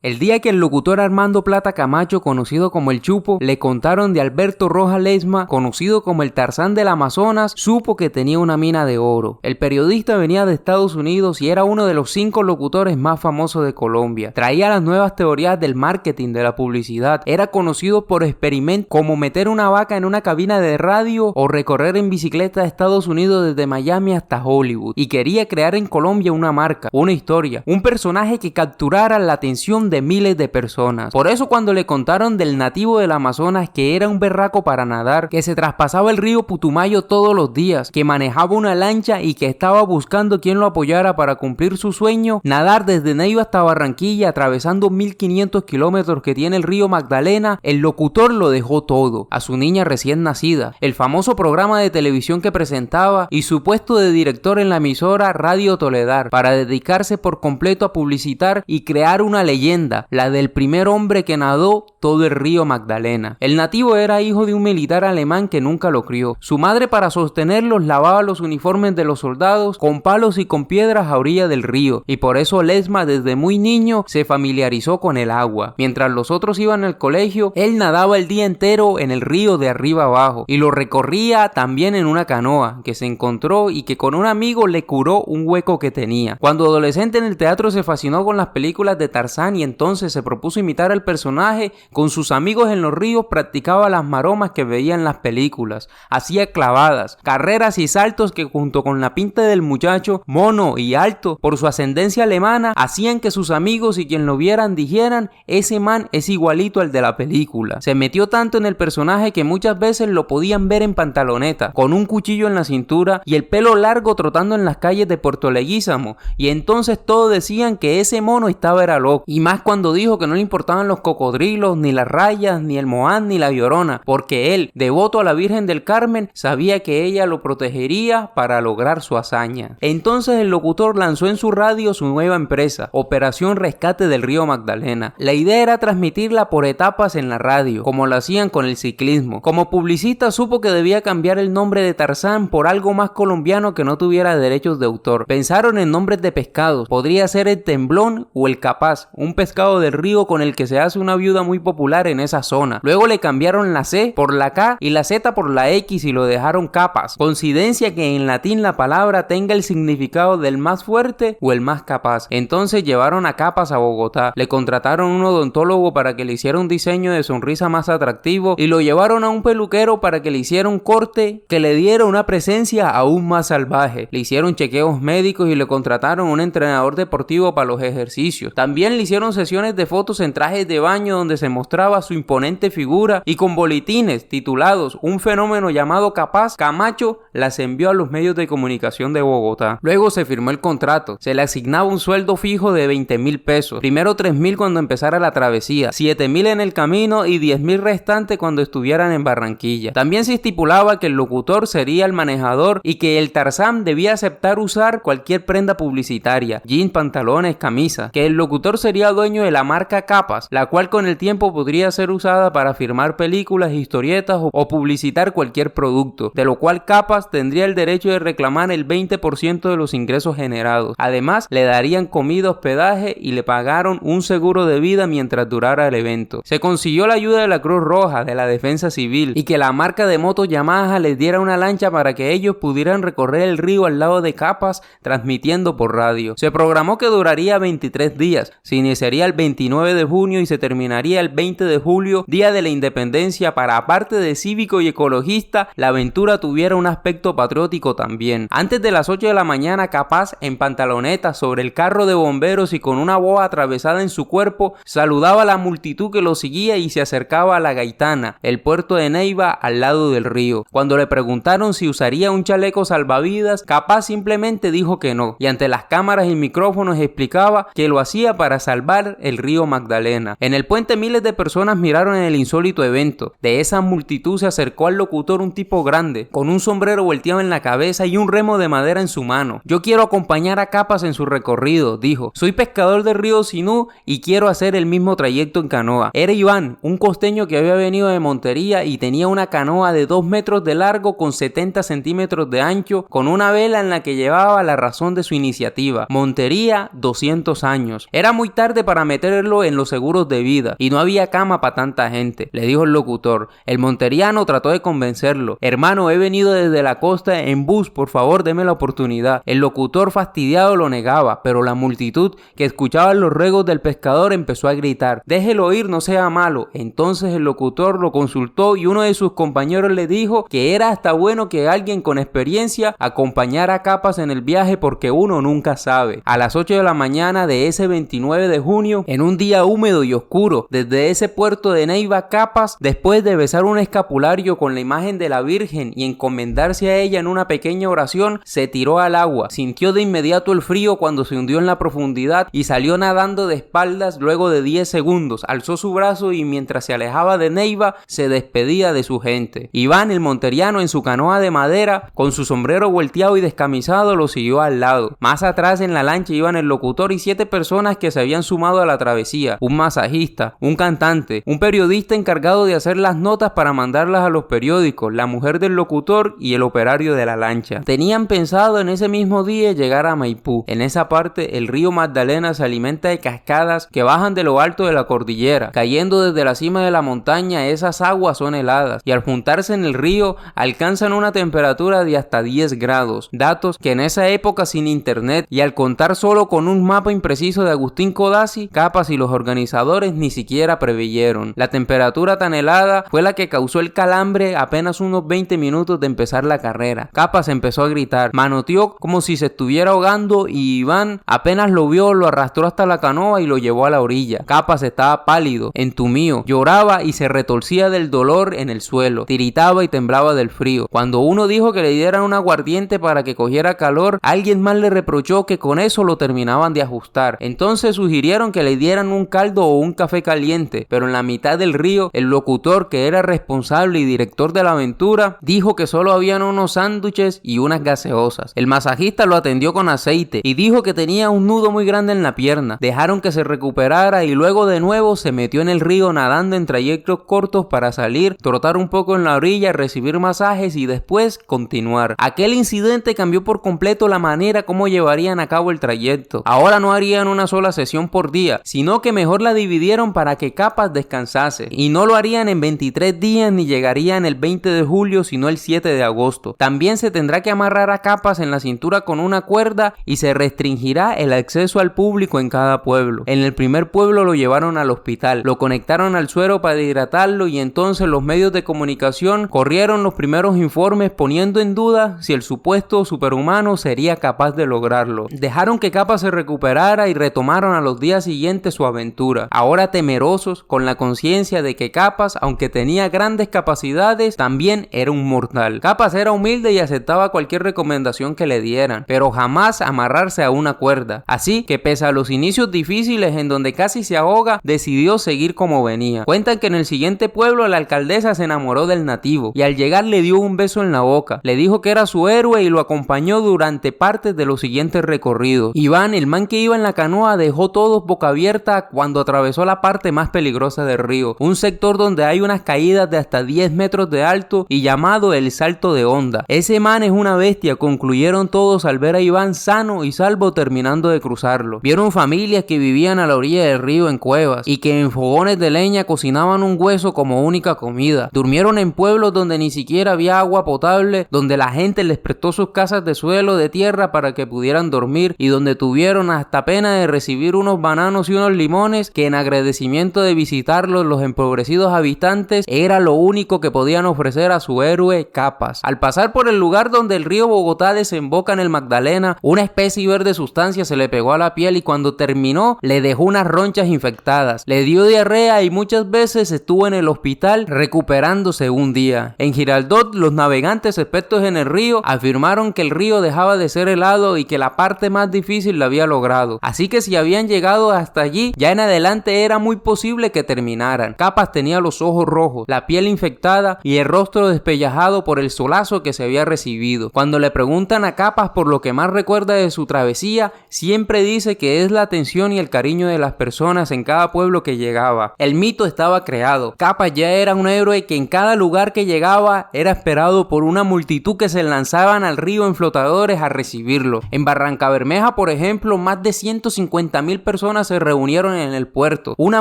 El día que el locutor Armando Plata Camacho, conocido como El Chupo, le contaron de Alberto Rojas Ledesma, conocido como el Tarzán del Amazonas, supo que tenía una mina de oro. El periodista venía de Estados Unidos y era uno de los 5 locutores más famosos de Colombia. Traía las nuevas teorías del marketing, de la publicidad. Era conocido por experimentos como meter una vaca en una cabina de radio o recorrer en bicicleta a Estados Unidos desde Miami hasta Hollywood. Y quería crear en Colombia una marca, una historia, un personaje que capturara la atención de miles de personas. Por eso cuando le contaron del nativo del Amazonas, que era un berraco para nadar, que se traspasaba el río Putumayo todos los días, que manejaba una lancha y que estaba buscando quien lo apoyara para cumplir su sueño, nadar desde Neiva hasta Barranquilla atravesando 1500 kilómetros que tiene el río Magdalena, el locutor lo dejó todo, a su niña recién nacida, el famoso programa de televisión que presentaba y su puesto de director en la emisora Radio Toledar, para dedicarse por completo a publicitar y crear una leyenda, la del primer hombre que nadó todo el río Magdalena. El nativo era hijo de un militar alemán que nunca lo crió. Su madre, para sostenerlos, lavaba los uniformes de los soldados con palos y con piedras a orilla del río, y por eso Ledesma desde muy niño se familiarizó con el agua. Mientras los otros iban al colegio, él nadaba el día entero en el río de arriba abajo y lo recorría también en una canoa que se encontró y que con un amigo le curó un hueco que tenía. Cuando adolescente en el teatro se fascinó con las películas de Tarzán y entonces se propuso imitar al personaje. Con sus amigos en los ríos practicaba las maromas que veía en las películas, hacía clavadas, carreras y saltos que junto con la pinta del muchacho, mono y alto, por su ascendencia alemana, hacían que sus amigos y quien lo vieran dijeran: ese man es igualito al de la película. Se metió tanto en el personaje que muchas veces lo podían ver en pantaloneta, con un cuchillo en la cintura y el pelo largo trotando en las calles de Puerto Leguízamo, y entonces todos decían que ese mono estaba era loco, y más cuando dijo que no le importaban los cocodrilos, ni las rayas, ni el Moán, ni la Llorona, porque él, devoto a la Virgen del Carmen, sabía que ella lo protegería para lograr su hazaña. Entonces el locutor lanzó en su radio su nueva empresa, Operación Rescate del Río Magdalena. La idea era transmitirla por etapas en la radio, como lo hacían con el ciclismo. Como publicista supo que debía cambiar el nombre de Tarzán por algo más colombiano que no tuviera derechos de autor. Pensaron en nombres de pescados, podría ser el Temblón o el Capaz, un pescado del río con el que se hace una viuda muy popular en esa zona. Luego le cambiaron la C por la K y la Z por la X y lo dejaron Capas. Coincidencia que en latín la palabra tenga el significado del más fuerte o el más capaz. Entonces llevaron a Capas a Bogotá. Le contrataron un odontólogo para que le hiciera un diseño de sonrisa más atractivo y lo llevaron a un peluquero para que le hiciera un corte que le diera una presencia aún más salvaje. Le hicieron chequeos médicos y le contrataron un entrenador deportivo para los ejercicios. También le hicieron sesiones de fotos en trajes de baño donde se mostraba su imponente figura, y con boletines titulados Un fenómeno llamado Capaz, Camacho las envió a los medios de comunicación de Bogotá. Luego se firmó el contrato. Se le asignaba un sueldo fijo de 20.000 pesos. Primero 3.000 cuando empezara la travesía, 7.000 en el camino y 10.000 restante cuando estuvieran en Barranquilla. También se estipulaba que el locutor sería el manejador y que el Tarzán debía aceptar usar cualquier prenda publicitaria, jeans, pantalones, camisa, que el locutor sería dueño de la marca Capas, la cual con el tiempo podría ser usada para firmar películas, historietas o publicitar cualquier producto, de lo cual Capas tendría el derecho de reclamar el 20% de los ingresos generados. Además, le darían comida, hospedaje y le pagaron un seguro de vida mientras durara el evento. Se consiguió la ayuda de la Cruz Roja, de la Defensa Civil, y que la marca de motos Yamaha les diera una lancha para que ellos pudieran recorrer el río al lado de Capas transmitiendo por radio. Se programó que duraría 23 días, se iniciaría el 29 de junio y se terminaría el 20 de julio, día de la independencia, para aparte de cívico y ecologista, la aventura tuviera un aspecto patriótico también. Antes de las 8 de la mañana, Capaz, en pantaloneta, sobre el carro de bomberos y con una boa atravesada en su cuerpo, saludaba a la multitud que lo seguía y se acercaba a La Gaitana, el puerto de Neiva al lado del río. Cuando le preguntaron si usaría un chaleco salvavidas, Capaz simplemente dijo que no, y ante las cámaras y micrófonos explicaba que lo hacía para salvar el río Magdalena. En el puente miles de personas miraron el insólito evento. De esa multitud se acercó al locutor un tipo grande, con un sombrero volteado en la cabeza y un remo de madera en su mano. Yo quiero acompañar a Capas en su recorrido, dijo. Soy pescador del río Sinú y quiero hacer el mismo trayecto en canoa. Era Iván, un costeño que había venido de Montería y tenía una canoa de 2 metros de largo con 70 centímetros de ancho, con una vela en la que llevaba la razón de su iniciativa. Montería, 200 años. Era muy tarde para meterlo en los seguros de vida y no había cama para tanta gente, le dijo el locutor. El monteriano trató de convencerlo. Hermano, he venido desde la costa en bus, por favor deme la oportunidad. El locutor fastidiado lo negaba, pero la multitud que escuchaba los ruegos del pescador empezó a gritar: déjelo ir, no sea malo. Entonces el locutor lo consultó y uno de sus compañeros le dijo que era hasta bueno que alguien con experiencia acompañara a Capas en el viaje porque uno nunca sabe. A las 8 de la mañana de ese 29 de junio, en un día húmedo y oscuro, desde ese puerto de Neiva, Capas, después de besar un escapulario con la imagen de la Virgen y encomendarse a ella en una pequeña oración, se tiró al agua. Sintió de inmediato el frío cuando se hundió en la profundidad y salió nadando de espaldas luego de 10 segundos. Alzó su brazo y mientras se alejaba de Neiva, se despedía de su gente. Iván, el monteriano, en su canoa de madera, con su sombrero volteado y descamisado, lo siguió al lado. Más atrás en la lancha iban el locutor y 7 personas que se habían sumado a la travesía: un masajista, un cantante, un periodista encargado de hacer las notas para mandarlas a los periódicos, la mujer del locutor y el operario de la lancha. Tenían pensado en ese mismo día llegar a Maipú. En esa parte el río Magdalena se alimenta de cascadas que bajan de lo alto de la cordillera. Cayendo desde la cima de la montaña, esas aguas son heladas y al juntarse en el río alcanzan una temperatura de hasta 10 grados. Datos que en esa época, sin internet y al contar solo con un mapa impreciso de Agustín Codazzi, Capas y los organizadores ni siquiera preveyeron. La temperatura tan helada fue la que causó el calambre apenas unos 20 minutos de empezar la carrera. Capas empezó a gritar, manoteó como si se estuviera ahogando y Iván apenas lo vio, lo arrastró hasta la canoa y lo llevó a la orilla. Capas estaba pálido, entumido, lloraba y se retorcía del dolor en el suelo, tiritaba y temblaba del frío. Cuando uno dijo que le dieran un aguardiente para que cogiera calor, alguien más le reprochó que con eso lo terminaban de ajustar. Entonces sugirieron que le dieran un caldo o un café caliente, pero en la mitad del río, el locutor, que era responsable y director de la aventura, dijo que solo habían unos sándwiches y unas gaseosas. El masajista lo atendió con aceite y dijo que tenía un nudo muy grande en la pierna. Dejaron que se recuperara y luego de nuevo se metió en el río nadando en trayectos cortos para salir, trotar un poco en la orilla, recibir masajes y después continuar. Aquel incidente cambió por completo la manera como llevarían a cabo el trayecto. Ahora no harían una sola sesión por día, sino que mejor la dividieron para que Capas descansase. Y no lo harían en 23 días ni llegarían el 20 de julio, sino el 7 de agosto. También se tendrá que amarrar a Capas en la cintura con una cuerda y se restringirá el acceso al público en cada pueblo. En el primer pueblo lo llevaron al hospital, lo conectaron al suero para hidratarlo y entonces los medios de comunicación corrieron los primeros informes poniendo en duda si el supuesto superhumano sería capaz de lograrlo. Dejaron que Capas se recuperara y retomaron a los días siguientes su aventura, ahora temerosos, con la conciencia de que Capas, aunque tenía grandes capacidades, también era un mortal. Capas era humilde y aceptaba cualquier recomendación que le dieran, pero jamás amarrarse a una cuerda. Así que pese a los inicios difíciles en donde casi se ahoga, decidió seguir como venía. Cuentan que en el siguiente pueblo la alcaldesa se enamoró del nativo y al llegar le dio un beso en la boca. Le dijo que era su héroe y lo acompañó durante partes de los siguientes recorridos. Iván, el man que iba en la canoa, dejó todos boca abierta cuando atravesó la parte más peligrosa del río, un sector donde hay unas caídas de hasta 10 metros de alto y llamado el Salto de Honda. Ese man es una bestia, concluyeron todos al ver a Iván sano y salvo terminando de cruzarlo. Vieron familias que vivían a la orilla del río en cuevas y que en fogones de leña cocinaban un hueso como única comida. Durmieron en pueblos donde ni siquiera había agua potable, donde la gente les prestó sus casas de suelo de tierra para que pudieran dormir y donde tuvieron hasta pena de recibir unos bananos y unos limones que en agradecimiento de visitarlos los empobrecidos habitantes era lo único que podían ofrecer a su héroe Capas. Al pasar por el lugar donde el río Bogotá desemboca en el Magdalena, una especie verde sustancia se le pegó a la piel y cuando terminó le dejó unas ronchas infectadas. Le dio diarrea y muchas veces estuvo en el hospital recuperándose un día. En Girardot, los navegantes expertos en el río afirmaron que el río dejaba de ser helado y que la parte más difícil la había logrado. Así que si habían llegado hasta allí, ya en adelante era muy posible imposible que terminaran. Capas tenía los ojos rojos, la piel infectada y el rostro despellejado por el solazo que se había recibido. Cuando le preguntan a Capas por lo que más recuerda de su travesía, siempre dice que es la atención y el cariño de las personas en cada pueblo que llegaba. El mito estaba creado. Capas ya era un héroe que en cada lugar que llegaba era esperado por una multitud que se lanzaban al río en flotadores a recibirlo. En Barrancabermeja, por ejemplo, más de 150,000 personas se reunieron en el puerto, una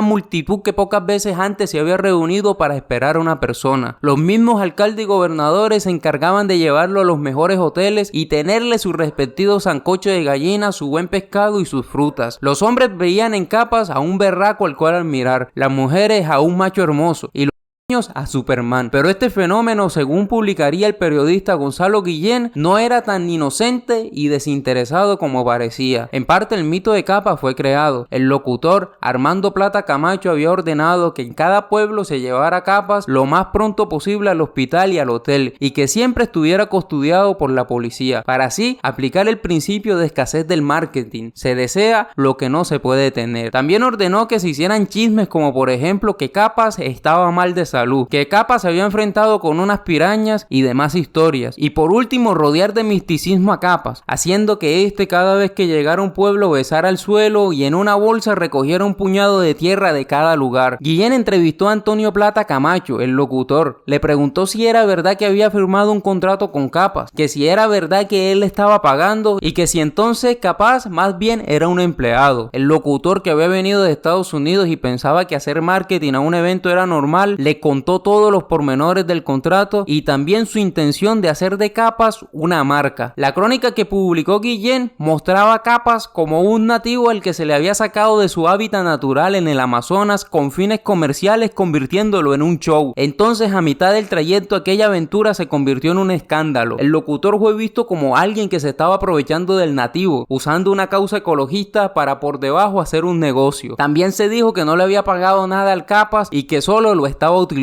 multitud que pocas veces antes se había reunido para esperar a una persona. Los mismos alcaldes y gobernadores se encargaban de llevarlo a los mejores hoteles y tenerle su respectivo sancocho de gallina, su buen pescado y sus frutas. Los hombres veían en Capas a un berraco al cual admirar, las mujeres a un macho hermoso y a Superman. Pero este fenómeno, según publicaría el periodista Gonzalo Guillén, no era tan inocente y desinteresado como parecía. En parte el mito de Capas fue creado. El locutor Armando Plata Camacho había ordenado que en cada pueblo se llevara Capas lo más pronto posible al hospital y al hotel, y que siempre estuviera custodiado por la policía, para así aplicar el principio de escasez del marketing. Se desea lo que no se puede tener. También ordenó que se hicieran chismes como por ejemplo que Capas estaba mal de salud, que Capas se había enfrentado con unas pirañas y demás historias. Y por último, rodear de misticismo a Capas, haciendo que cada vez que llegara a un pueblo besara el suelo y en una bolsa recogiera un puñado de tierra de cada lugar. Guillén entrevistó a Antonio Plata Camacho, el locutor. Le preguntó si era verdad que había firmado un contrato con Capas, que si era verdad que él le estaba pagando y que si entonces Capas más bien era un empleado. El locutor, que había venido de Estados Unidos y pensaba que hacer marketing a un evento era normal, le contó todos los pormenores del contrato y también su intención de hacer de Capas una marca. La crónica que publicó Guillén mostraba a Capas como un nativo al que se le había sacado de su hábitat natural en el Amazonas con fines comerciales, convirtiéndolo en un show. Entonces, a mitad del trayecto, aquella aventura se convirtió en un escándalo. El locutor fue visto como alguien que se estaba aprovechando del nativo, usando una causa ecologista para por debajo hacer un negocio. También se dijo que no le había pagado nada al Capas y que solo lo estaba utilizando.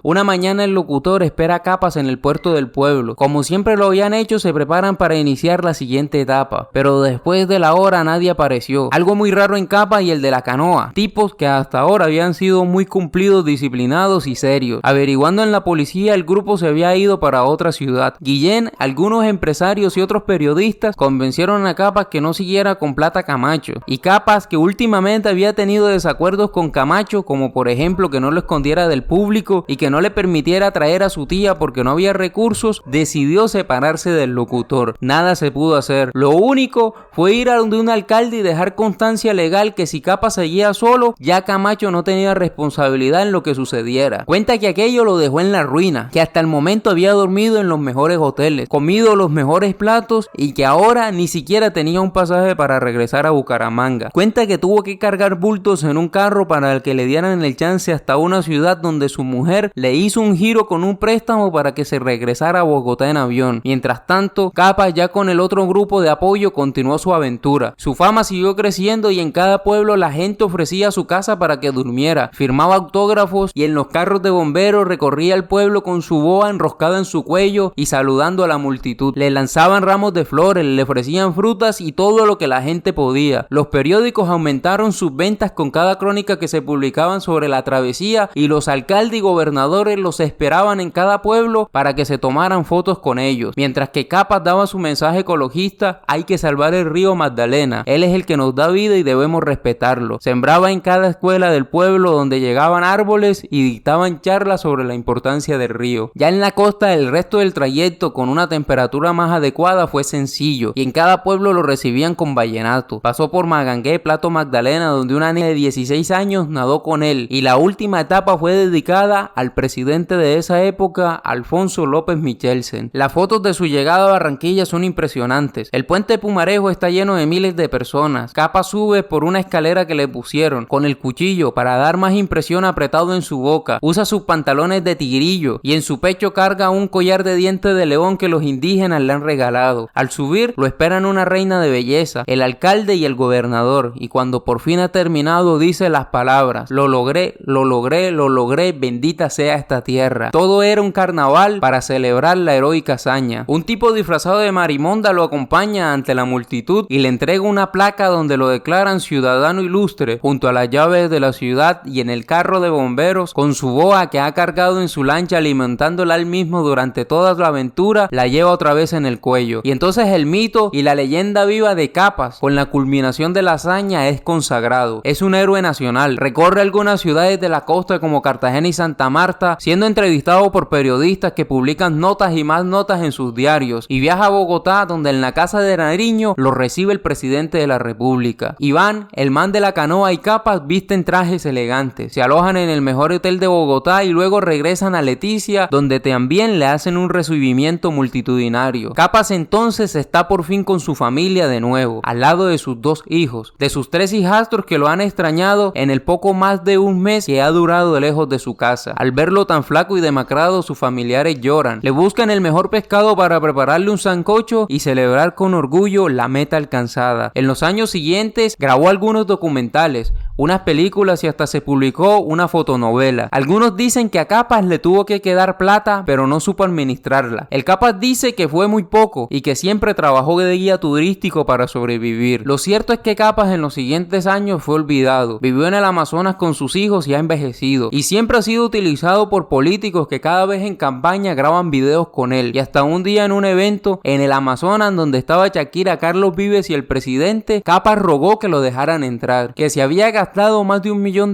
Una mañana el locutor espera a Capas en el puerto del pueblo. Como siempre lo habían hecho, se preparan para iniciar la siguiente etapa, pero después de la hora nadie apareció. Algo muy raro en Capas y el de la canoa, tipos que hasta ahora habían sido muy cumplidos, disciplinados y serios. Averiguando en la policía, el grupo se había ido para otra ciudad. Guillén, algunos empresarios y otros periodistas convencieron a Capas que no siguiera con Plata Camacho, y Capas, que últimamente había tenido desacuerdos con Camacho, como por ejemplo que no lo escondiera del público y que no le permitiera traer a su tía porque no había recursos, decidió separarse del locutor. Nada se pudo hacer. Lo único fue ir a donde un alcalde y dejar constancia legal que si Capas seguía solo, ya Camacho no tenía responsabilidad en lo que sucediera. Cuenta que aquello lo dejó en la ruina, que hasta el momento había dormido en los mejores hoteles, comido los mejores platos y que ahora ni siquiera tenía un pasaje para regresar a Bucaramanga. Cuenta que tuvo que cargar bultos en un carro para que le dieran el chance hasta una ciudad donde su mujer le hizo un giro con un préstamo para que se regresara a Bogotá en avión. Mientras tanto, Capas, ya con el otro grupo de apoyo, continuó su aventura. Su fama siguió creciendo y en cada pueblo la gente ofrecía su casa para que durmiera, firmaba autógrafos y en los carros de bomberos recorría el pueblo con su boa enroscada en su cuello y saludando a la multitud. Le lanzaban ramos de flores, le ofrecían frutas y todo lo que la gente podía. Los periódicos aumentaron sus ventas con cada crónica que se publicaban sobre la travesía y los alcaldes y gobernadores los esperaban en cada pueblo para que se tomaran fotos con ellos. Mientras que Capas daba su mensaje ecologista: hay que salvar el río Magdalena, él es el que nos da vida y debemos respetarlo. Sembraba en cada escuela del pueblo donde llegaban árboles y dictaban charlas sobre la importancia del río. Ya en la costa, el resto del trayecto con una temperatura más adecuada fue sencillo y en cada pueblo lo recibían con vallenato. Pasó por Magangué, Plato Magdalena, donde una niña de 16 años nadó con él, y la última etapa fue dedicada al presidente de esa época, Alfonso López Michelsen. Las fotos de su llegada a Barranquilla son impresionantes. El puente Pumarejo está lleno de miles de personas. Capas sube por una escalera que le pusieron, con el cuchillo para dar más impresión apretado en su boca. Usa sus pantalones de tigrillo y en su pecho carga un collar de dientes de león que los indígenas le han regalado. Al subir lo esperan una reina de belleza, el alcalde y el gobernador, y cuando por fin ha terminado dice las palabras: lo logré, lo logré, lo logré, bendita sea esta tierra. Todo era un carnaval para celebrar la heroica hazaña. Un tipo disfrazado de marimonda lo acompaña ante la multitud y le entrega una placa donde lo declaran ciudadano ilustre junto a las llaves de la ciudad, y en el carro de bomberos, con su boa que ha cargado en su lancha alimentándola él mismo durante toda la aventura, la lleva otra vez en el cuello. Y entonces el mito y la leyenda viva de Capas, con la culminación de la hazaña, es consagrado. Es un héroe nacional. Recorre algunas ciudades de la costa como Cartagena y Santa Marta, siendo entrevistado por periodistas que publican notas y más notas en sus diarios, y viaja a Bogotá, donde en la casa de Nariño lo recibe el presidente de la República. Iván, el man de la canoa, y Capas visten trajes elegantes, se alojan en el mejor hotel de Bogotá y luego regresan a Leticia, donde también le hacen un recibimiento multitudinario. Capas entonces está por fin con su familia de nuevo, al lado de sus 2 hijos, de sus 3 hijastros que lo han extrañado en el poco más de un mes que ha durado lejos de su casa. Al verlo tan flaco y demacrado, sus familiares lloran, le buscan el mejor pescado para prepararle un sancocho y celebrar con orgullo la meta alcanzada. En los años siguientes grabó algunos documentales, unas películas y hasta se publicó una fotonovela. Algunos dicen que a Capas le tuvo que quedar plata, pero no supo administrarla. El Capas dice que fue muy poco y que siempre trabajó de guía turístico para sobrevivir. Lo cierto es que Capas en los siguientes años fue olvidado. Vivió en el Amazonas con sus hijos y ha envejecido. Y siempre ha sido utilizado por políticos que cada vez en campaña graban videos con él. Y hasta un día en un evento en el Amazonas donde estaba Shakira, Carlos Vives y el presidente, Capas rogó que lo dejaran entrar, que se había gastado más de $1 millón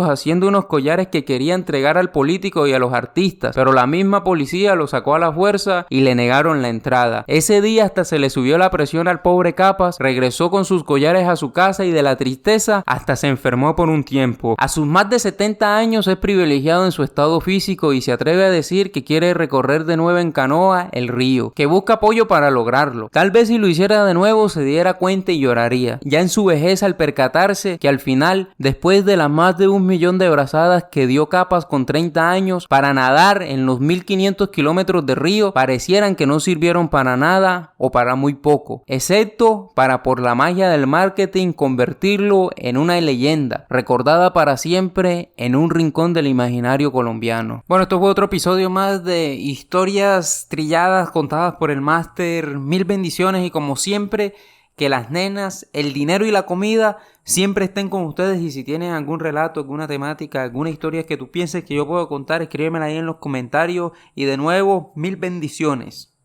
haciendo unos collares que quería entregar al político y a los artistas, pero la misma policía lo sacó a la fuerza y le negaron la entrada. Ese día hasta se le subió la presión al pobre Capas, regresó con sus collares a su casa y de la tristeza hasta se enfermó por un tiempo. A sus más de 70 años es privilegiado en su estado físico y se atreve a decir que quiere recorrer de nuevo en canoa el río, que busca apoyo para lograrlo. Tal vez si lo hiciera de nuevo se diera cuenta y lloraría, ya en su vejez, al percatarse que al final, después de las más de 1 millón de brazadas que dio Capas con 30 años para nadar en los 1500 kilómetros de río, parecieran que no sirvieron para nada o para muy poco, excepto para, por la magia del marketing, convertirlo en una leyenda, recordada para siempre en un rincón del imaginario colombiano. Bueno, esto fue otro episodio más de historias trilladas contadas por el máster. Mil bendiciones y como siempre, que las nenas, el dinero y la comida siempre estén con ustedes, y si tienen algún relato, alguna temática, alguna historia que tú pienses que yo puedo contar, escríbemela ahí en los comentarios y de nuevo, mil bendiciones.